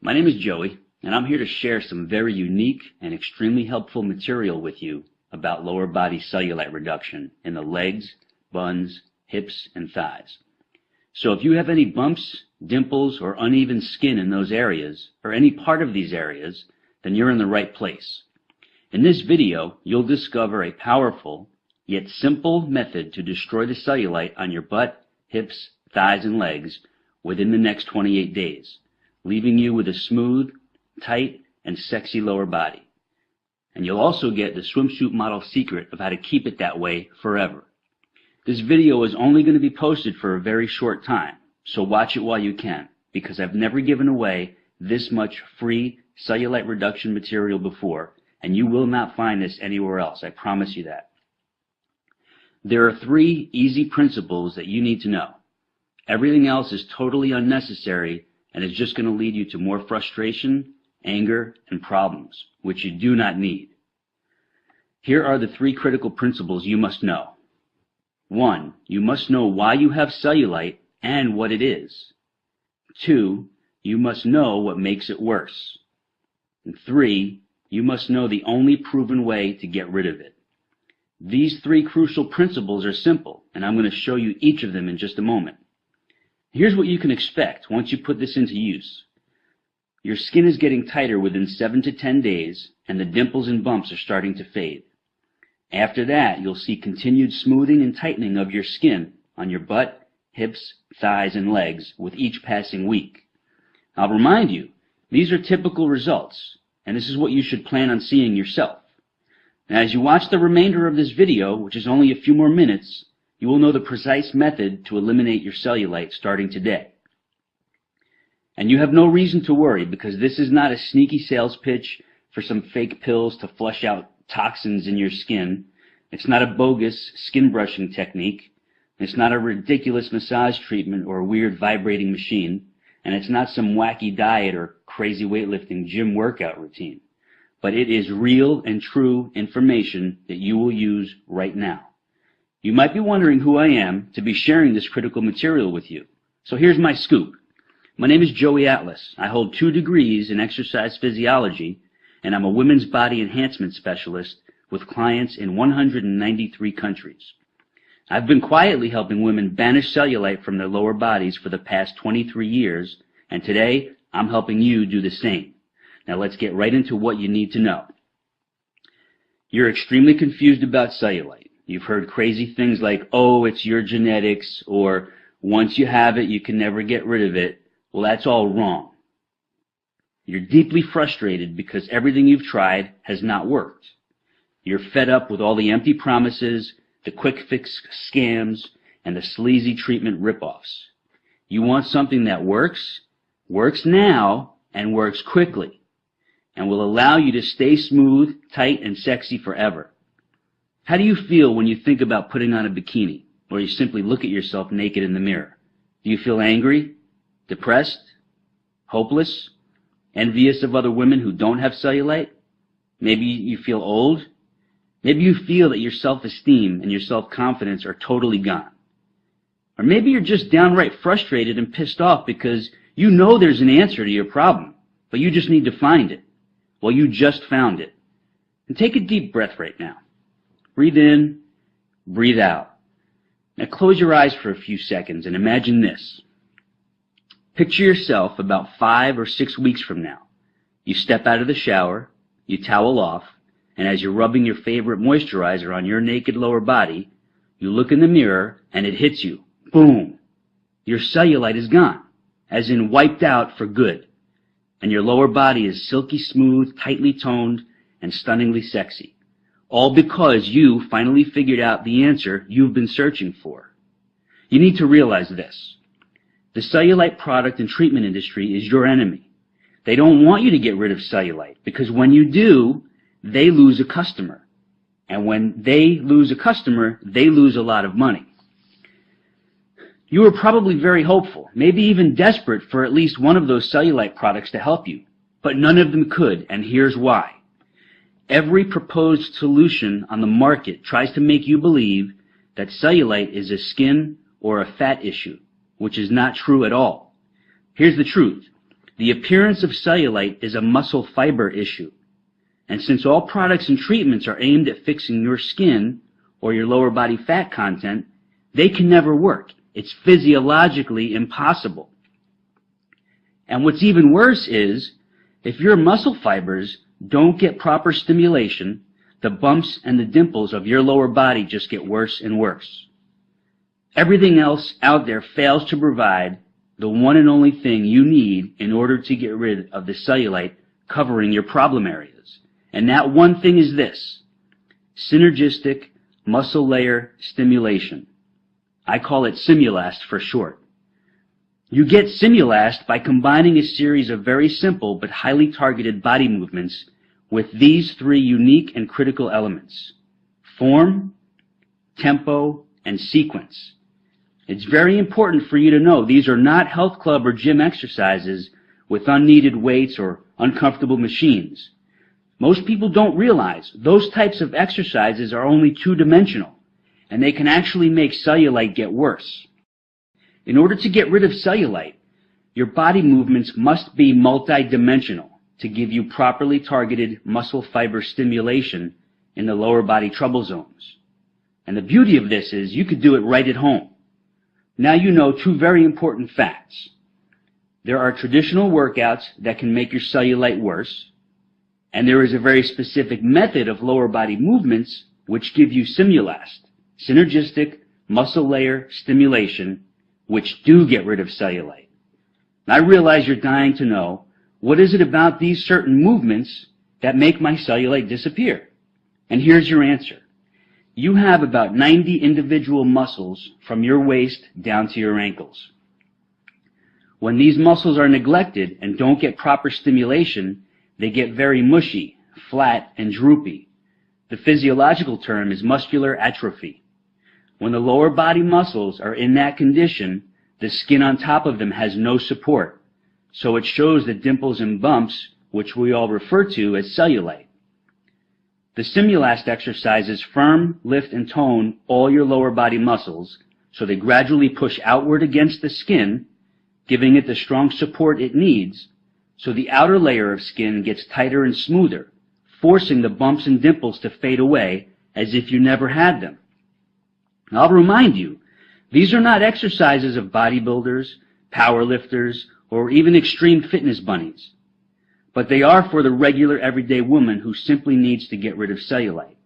My name is Joey, and I'm here to share some very unique and extremely helpful material with you about lower body cellulite reduction in the legs, buns, hips, and thighs. So if you have any bumps, dimples, or uneven skin in those areas, or any part of these areas, then you're in the right place. In this video, you'll discover a powerful, yet simple method to destroy the cellulite on your butt, hips, thighs, and legs within the next 28 days, leaving you with a smooth, tight, and sexy lower body. And you'll also get the swimsuit model secret of how to keep it that way forever. This video is only going to be posted for a very short time, so watch it while you can, because I've never given away this much free cellulite reduction material before, and you will not find this anywhere else, I promise you that. There are 3 easy principles that you need to know. Everything else is totally unnecessary and is just going to lead you to more frustration, anger, and problems, which you do not need. Here are the 3 critical principles you must know. 1. You must know why you have cellulite and what it is. 2. You must know what makes it worse. And 3. You must know the only proven way to get rid of it. These 3 crucial principles are simple, and I'm going to show you each of them in just a moment. Here's what you can expect once you put this into use. Your skin is getting tighter within 7 to 10 days, and the dimples and bumps are starting to fade. After that, you'll see continued smoothing and tightening of your skin on your butt, hips, thighs, and legs with each passing week. I'll remind you, these are typical results, and this is what you should plan on seeing yourself. Now, as you watch the remainder of this video, which is only a few more minutes, you will know the precise method to eliminate your cellulite starting today. And you have no reason to worry, because this is not a sneaky sales pitch for some fake pills to flush out toxins in your skin. It's not a bogus skin brushing technique. It's not a ridiculous massage treatment or a weird vibrating machine. And it's not some wacky diet or crazy weightlifting gym workout routine. But it is real and true information that you will use right now. You might be wondering who I am to be sharing this critical material with you. So here's my scoop. My name is Joey Atlas. I hold 2 degrees in exercise physiology, and I'm a women's body enhancement specialist with clients in 193 countries. I've been quietly helping women banish cellulite from their lower bodies for the past 23 years, and today I'm helping you do the same. Now let's get right into what you need to know. You're extremely confused about cellulite. You've heard crazy things like, oh, it's your genetics, or once you have it, you can never get rid of it. Well, that's all wrong. You're deeply frustrated because everything you've tried has not worked. You're fed up with all the empty promises, the quick fix scams, and the sleazy treatment ripoffs. You want something that works now, and works quickly, and will allow you to stay smooth, tight, and sexy forever. How do you feel when you think about putting on a bikini, or you simply look at yourself naked in the mirror? Do you feel angry, depressed, hopeless, envious of other women who don't have cellulite? Maybe you feel old. Maybe you feel that your self-esteem and your self-confidence are totally gone. Or maybe you're just downright frustrated and pissed off because you know there's an answer to your problem, but you just need to find it. Well, you just found it. And take a deep breath right now. Breathe in, breathe out. Now close your eyes for a few seconds and imagine this. Picture yourself about 5 or 6 weeks from now. You step out of the shower, you towel off, and as you're rubbing your favorite moisturizer on your naked lower body, you look in the mirror and it hits you. Boom! Your cellulite is gone, as in wiped out for good. And your lower body is silky smooth, tightly toned, and stunningly sexy. All because you finally figured out the answer you've been searching for. You need to realize this. The cellulite product and treatment industry is your enemy. They don't want you to get rid of cellulite, because when you do, they lose a customer. And when they lose a customer, they lose a lot of money. You were probably very hopeful, maybe even desperate for at least one of those cellulite products to help you, but none of them could, and here's why. Every proposed solution on the market tries to make you believe that cellulite is a skin or a fat issue, which is not true at all. Here's the truth. The appearance of cellulite is a muscle fiber issue. And since all products and treatments are aimed at fixing your skin or your lower body fat content, they can never work. It's physiologically impossible. And what's even worse is, if your muscle fibers don't get proper stimulation, the bumps and the dimples of your lower body just get worse and worse. Everything else out there fails to provide the one and only thing you need in order to get rid of the cellulite covering your problem areas. And that one thing is this: synergistic muscle layer stimulation. I call it Simulast for short. You get Simulast by combining a series of very simple but highly targeted body movements with these three unique and critical elements: form, tempo, and sequence. It's very important for you to know these are not health club or gym exercises with unneeded weights or uncomfortable machines. Most people don't realize those types of exercises are only two-dimensional, and they can actually make cellulite get worse. In order to get rid of cellulite, your body movements must be multidimensional to give you properly targeted muscle fiber stimulation in the lower body trouble zones. And the beauty of this is you could do it right at home. Now you know two very important facts. There are traditional workouts that can make your cellulite worse, and there is a very specific method of lower body movements which give you Simulast, synergistic muscle layer stimulation, which do get rid of cellulite. I realize you're dying to know, what is it about these certain movements that make my cellulite disappear? And here's your answer. You have about 90 individual muscles from your waist down to your ankles. When these muscles are neglected and don't get proper stimulation, they get very mushy, flat, and droopy. The physiological term is muscular atrophy. When the lower body muscles are in that condition, the skin on top of them has no support, so it shows the dimples and bumps, which we all refer to as cellulite. The Simulast exercises firm, lift, and tone all your lower body muscles, so they gradually push outward against the skin, giving it the strong support it needs, so the outer layer of skin gets tighter and smoother, forcing the bumps and dimples to fade away as if you never had them. I'll remind you, these are not exercises of bodybuilders, powerlifters, or even extreme fitness bunnies, but they are for the regular everyday woman who simply needs to get rid of cellulite.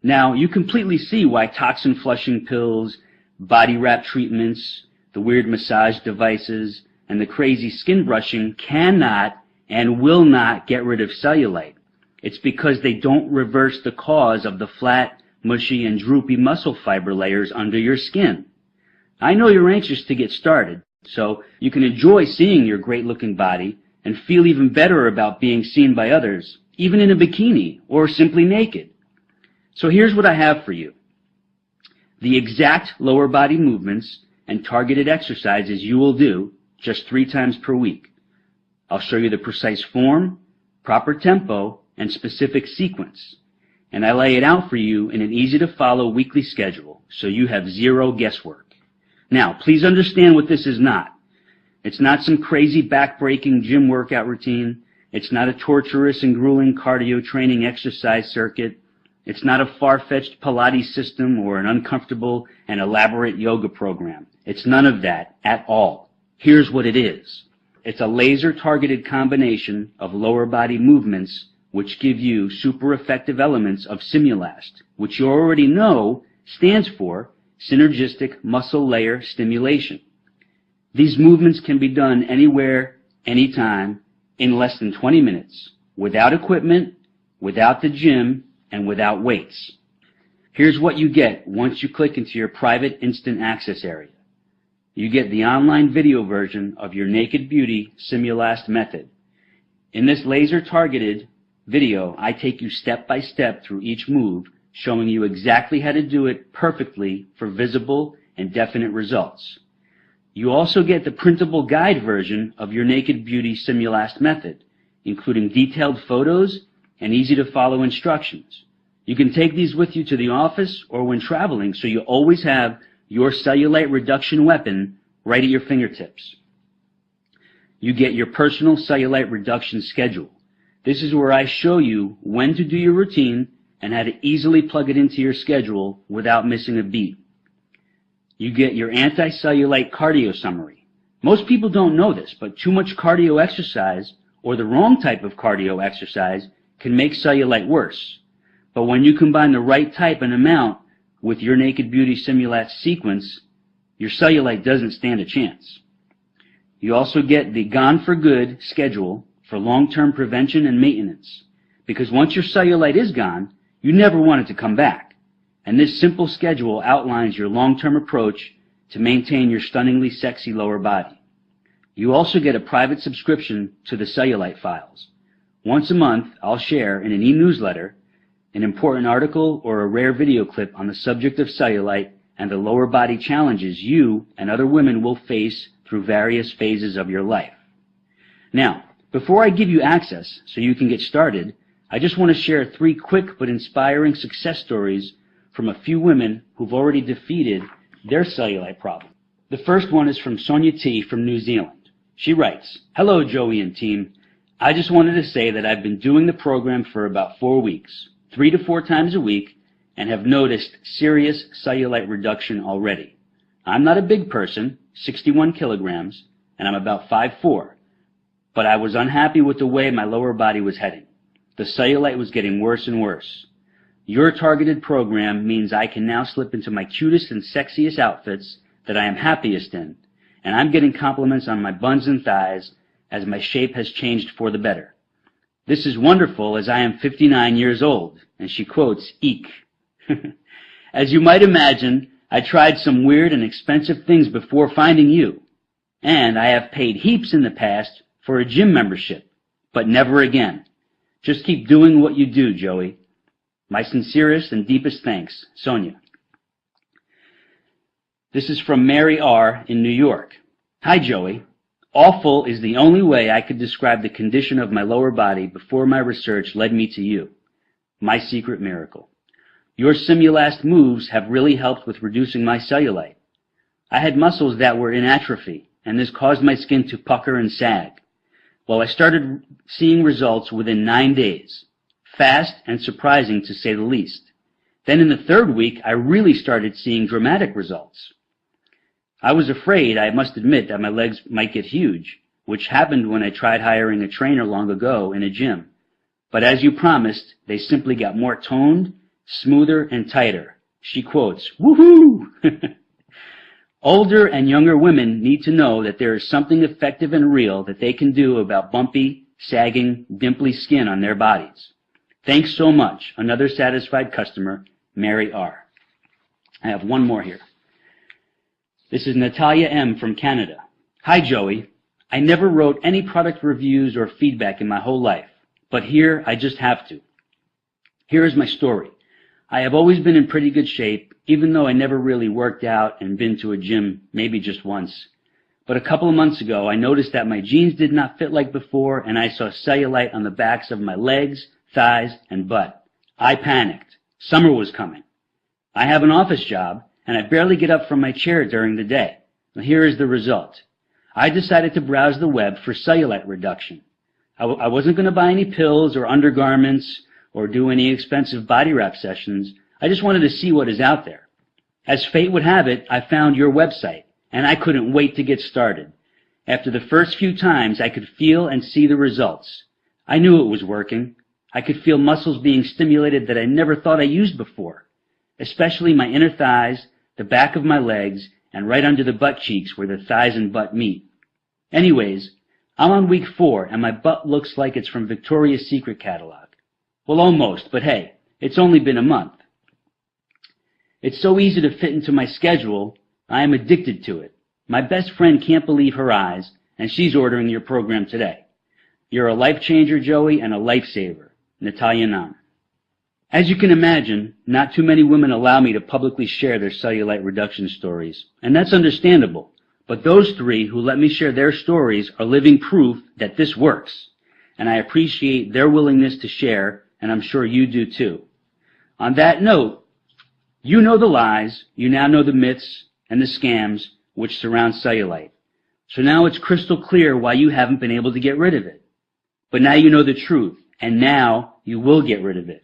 Now, you completely see why toxin flushing pills, body wrap treatments, the weird massage devices, and the crazy skin brushing cannot and will not get rid of cellulite. It's because they don't reverse the cause of the flat, mushy, and droopy muscle fiber layers under your skin. I know you're anxious to get started, so you can enjoy seeing your great-looking body and feel even better about being seen by others, even in a bikini or simply naked. So here's what I have for you: the exact lower body movements and targeted exercises you will do just 3 times per week. I'll show you the precise form, proper tempo, and specific sequence. And I lay it out for you in an easy-to-follow weekly schedule, so you have zero guesswork. Now, please understand what this is not. It's not some crazy back-breaking gym workout routine. It's not a torturous and grueling cardio training exercise circuit. It's not a far-fetched Pilates system or an uncomfortable and elaborate yoga program. It's none of that at all. Here's what it is. It's a laser-targeted combination of lower body movements which give you super effective elements of Simulast, which you already know stands for synergistic muscle layer stimulation. These movements can be done anywhere, anytime, in less than 20 minutes, without equipment, without the gym, and without weights. Here's what you get once you click into your private instant access area. You get the online video version of your Naked Beauty Simulast method. In this laser-targeted video, I take you step by step through each move, showing you exactly how to do it perfectly for visible and definite results. You also get the printable guide version of your Naked Beauty Simulast method, including detailed photos and easy-to-follow instructions. You can take these with you to the office or when traveling, so you always have your cellulite reduction weapon right at your fingertips. you get your personal cellulite reduction schedule. This is where I show you when to do your routine and how to easily plug it into your schedule without missing a beat. You get your anti-cellulite cardio summary. Most people don't know this, but too much cardio exercise or the wrong type of cardio exercise can make cellulite worse. But when you combine the right type and amount with your Naked Beauty Simulat sequence, your cellulite doesn't stand a chance. You also get the Gone for Good schedule for long-term prevention and maintenance, because once your cellulite is gone, you never want it to come back. And this simple schedule outlines your long-term approach to maintain your stunningly sexy lower body. You also get a private subscription to the Cellulite files. Once a month, I'll share in an e-newsletter an important article or a rare video clip on the subject of cellulite and the lower body challenges you and other women will face through various phases of your life. Now, before I give you access so you can get started, I just want to share 3 quick but inspiring success stories from a few women who've already defeated their cellulite problem. The first one is from Sonia T. from New Zealand. She writes, "Hello, Joey and team. I just wanted to say that I've been doing the program for about 4 weeks, 3 to 4 times a week, and have noticed serious cellulite reduction already. I'm not a big person, 61 kilograms, and I'm about 5'4", but I was unhappy with the way my lower body was heading. The cellulite was getting worse and worse. Your targeted program means I can now slip into my cutest and sexiest outfits that I am happiest in, and I'm getting compliments on my buns and thighs as my shape has changed for the better. This is wonderful as I am 59 years old," and she quotes, "Eek." As you might imagine, I tried some weird and expensive things before finding you, and I have paid heaps in the past for a gym membership, but never again. Just keep doing what you do, Joey. My sincerest and deepest thanks, Sonia. This is from Mary R. in New York. "Hi, Joey. Awful is the only way I could describe the condition of my lower body before my research led me to you. My secret miracle. Your Simulast moves have really helped with reducing my cellulite. I had muscles that were in atrophy, and this caused my skin to pucker and sag. Well, I started seeing results within 9 days. Fast and surprising, to say the least. Then in the 3rd week, I really started seeing dramatic results. I was afraid, I must admit, that my legs might get huge, which happened when I tried hiring a trainer long ago in a gym. But as you promised, they simply got more toned, smoother, and tighter." She quotes, "Woohoo!" Older and younger women need to know that there is something effective and real that they can do about bumpy, sagging, dimply skin on their bodies. Thanks so much. Another satisfied customer, Mary R. I have one more here. This is Natalia M. from Canada. "Hi, Joey. I never wrote any product reviews or feedback in my whole life, but here I just have to. Here is my story. I have always been in pretty good shape, even though I never really worked out and been to a gym maybe just once. But a couple of months ago, I noticed that my jeans did not fit like before, and I saw cellulite on the backs of my legs, thighs, and butt. I panicked. Summer was coming. I have an office job, and I barely get up from my chair during the day. Now, here is the result. I decided to browse the web for cellulite reduction. I wasn't going to buy any pills or undergarments or do any expensive body wrap sessions. I just wanted to see what is out there. As fate would have it, I found your website, and I couldn't wait to get started. After the first few times, I could feel and see the results. I knew it was working. I could feel muscles being stimulated that I never thought I used before, especially my inner thighs, the back of my legs, and right under the butt cheeks where the thighs and butt meet. Anyways, I'm on week 4, and my butt looks like it's from Victoria's Secret catalog. Well, almost, but hey, it's only been a month. It's so easy to fit into my schedule, I am addicted to it. My best friend can't believe her eyes, and she's ordering your program today. You're a life changer, Joey, and a lifesaver. Natalia Nam. As you can imagine, not too many women allow me to publicly share their cellulite reduction stories, and that's understandable. But those 3 who let me share their stories are living proof that this works, and I appreciate their willingness to share, and I'm sure you do too. On that note, you know the lies, you now know the myths and the scams which surround cellulite. So now it's crystal clear why you haven't been able to get rid of it. But now you know the truth, and now you will get rid of it.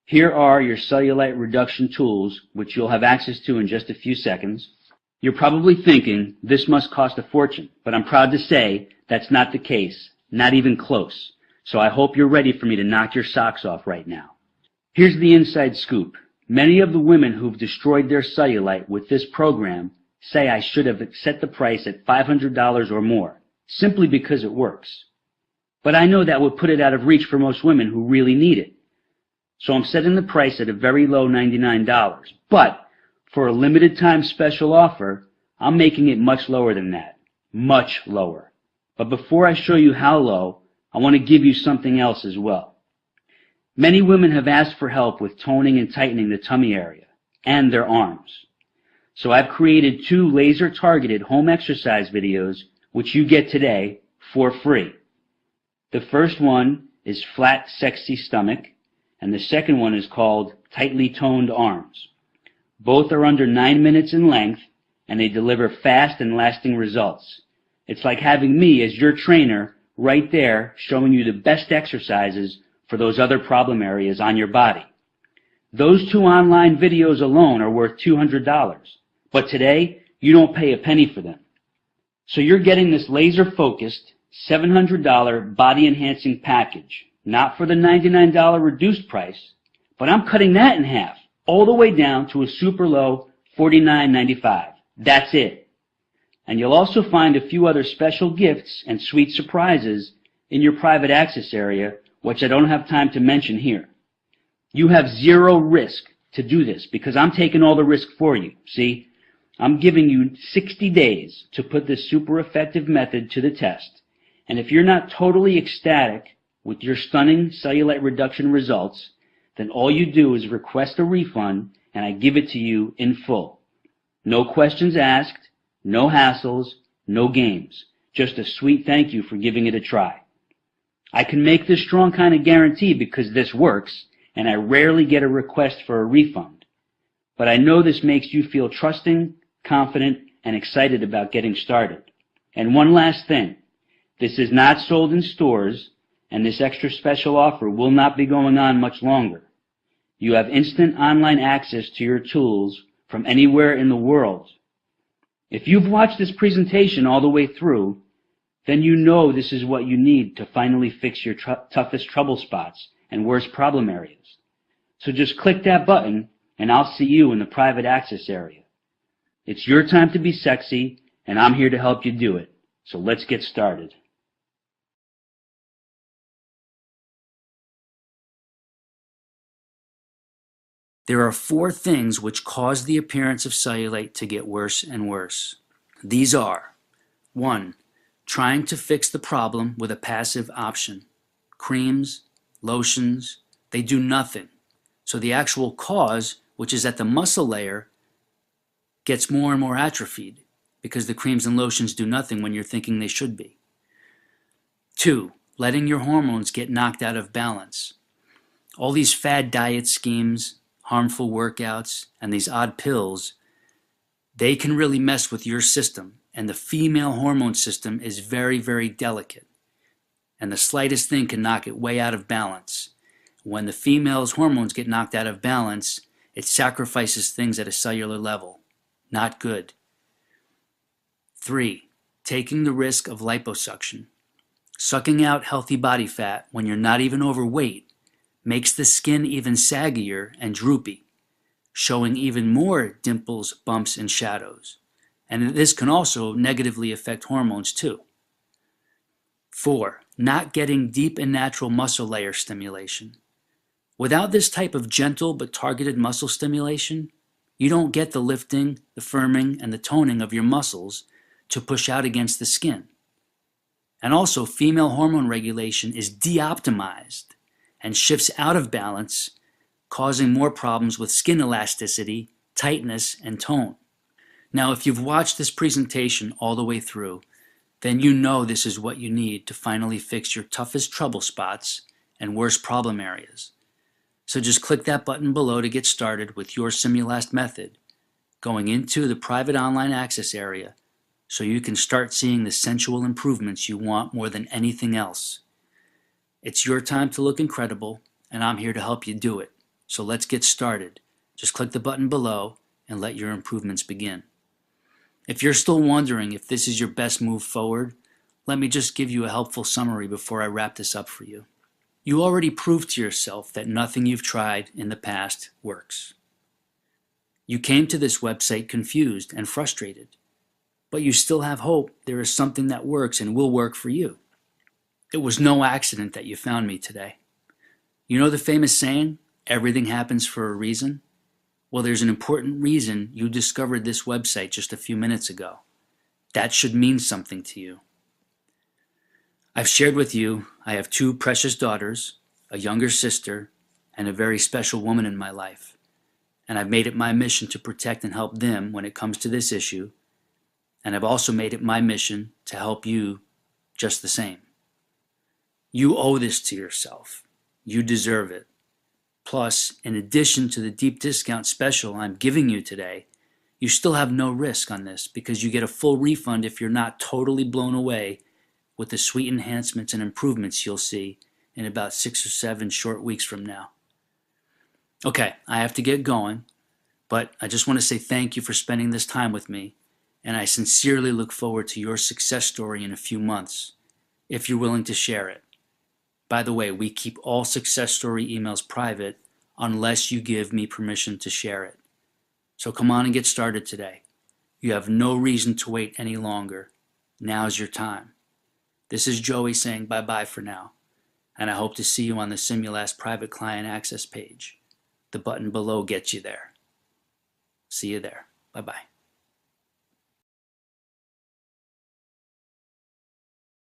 Here are your cellulite reduction tools, which you'll have access to in just a few seconds. You're probably thinking, this must cost a fortune, but I'm proud to say that's not the case, not even close. So I hope you're ready for me to knock your socks off right now. Here's the inside scoop. Many of the women who've destroyed their cellulite with this program say I should have set the price at $500 or more, simply because it works. But I know that would put it out of reach for most women who really need it. So I'm setting the price at a very low $99. But for a limited time special offer, I'm making it much lower than that. Much lower. But before I show you how low, I want to give you something else as well. Many women have asked for help with toning and tightening the tummy area and their arms. So I've created 2 laser-targeted home exercise videos which you get today for free. The first one is Flat, Sexy Stomach, and the second one is called Tightly Toned Arms. Both are under 9 minutes in length, and they deliver fast and lasting results. It's like having me as your trainer right there showing you the best exercises for those other problem areas on your body. Those 2 online videos alone are worth $200, but today you don't pay a penny for them. So you're getting this laser-focused $700 body-enhancing package, not for the $99 reduced price, but I'm cutting that in half, all the way down to a super low $49.95. That's it. And you'll also find a few other special gifts and sweet surprises in your private access area, which I don't have time to mention here. You have zero risk to do this because I'm taking all the risk for you. See, I'm giving you 60 days to put this super effective method to the test. And if you're not totally ecstatic with your stunning cellulite reduction results, then all you do is request a refund and I give it to you in full. No questions asked, no hassles, no games. Just a sweet thank you for giving it a try. I can make this strong kind of guarantee because this works, and I rarely get a request for a refund. But I know this makes you feel trusting, confident, and excited about getting started. And one last thing. This is not sold in stores, and this extra special offer will not be going on much longer. You have instant online access to your tools from anywhere in the world. If you've watched this presentation all the way through, then you know this is what you need to finally fix your toughest trouble spots and worst problem areas. So just click that button and I'll see you in the private access area. It's your time to be sexy and I'm here to help you do it. So let's get started. There are 4 things which cause the appearance of cellulite to get worse and worse. These are: 1. Trying to fix the problem with a passive option. Creams, lotions, they do nothing. So the actual cause, which is at the muscle layer, gets more and more atrophied because the creams and lotions do nothing when you're thinking they should be. 2. Letting your hormones get knocked out of balance. All these fad diet schemes, harmful workouts, and these odd pills, they can really mess with your system. And the female hormone system is very, very delicate. And the slightest thing can knock it way out of balance. When the female's hormones get knocked out of balance, it sacrifices things at a cellular level. Not good. 3. Taking the risk of liposuction. Sucking out healthy body fat when you're not even overweight makes the skin even saggier and droopy, showing even more dimples, bumps, and shadows. And this can also negatively affect hormones too. 4. Not getting deep and natural muscle layer stimulation. Without this type of gentle but targeted muscle stimulation, you don't get the lifting, the firming, and the toning of your muscles to push out against the skin. And also, female hormone regulation is de-optimized and shifts out of balance, causing more problems with skin elasticity, tightness, and tone. Now, if you've watched this presentation all the way through, then you know this is what you need to finally fix your toughest trouble spots and worst problem areas. So just click that button below to get started with your Simulast method, going into the private online access area, so you can start seeing the sensual improvements you want more than anything else. It's your time to look incredible, and I'm here to help you do it. So let's get started. Just click the button below and let your improvements begin. If you're still wondering if this is your best move forward, let me just give you a helpful summary before I wrap this up for you. You already proved to yourself that nothing you've tried in the past works. You came to this website confused and frustrated, but you still have hope there is something that works and will work for you. It was no accident that you found me today. You know the famous saying, everything happens for a reason? Well, there's an important reason you discovered this website just a few minutes ago. That should mean something to you. I've shared with you I have 2 precious daughters, a younger sister, and a very special woman in my life. And I've made it my mission to protect and help them when it comes to this issue. And I've also made it my mission to help you just the same. You owe this to yourself. You deserve it. Plus, in addition to the deep discount special I'm giving you today, you still have no risk on this because you get a full refund if you're not totally blown away with the sweet enhancements and improvements you'll see in about 6 or 7 short weeks from now. Okay, I have to get going, but I just want to say thank you for spending this time with me, and I sincerely look forward to your success story in a few months, if you're willing to share it. By the way, we keep all success story emails private unless you give me permission to share it. So come on and get started today. You have no reason to wait any longer. Now's your time. This is Joey saying bye-bye for now, and I hope to see you on the Simulast private client access page. The button below gets you there. See you there. Bye-bye.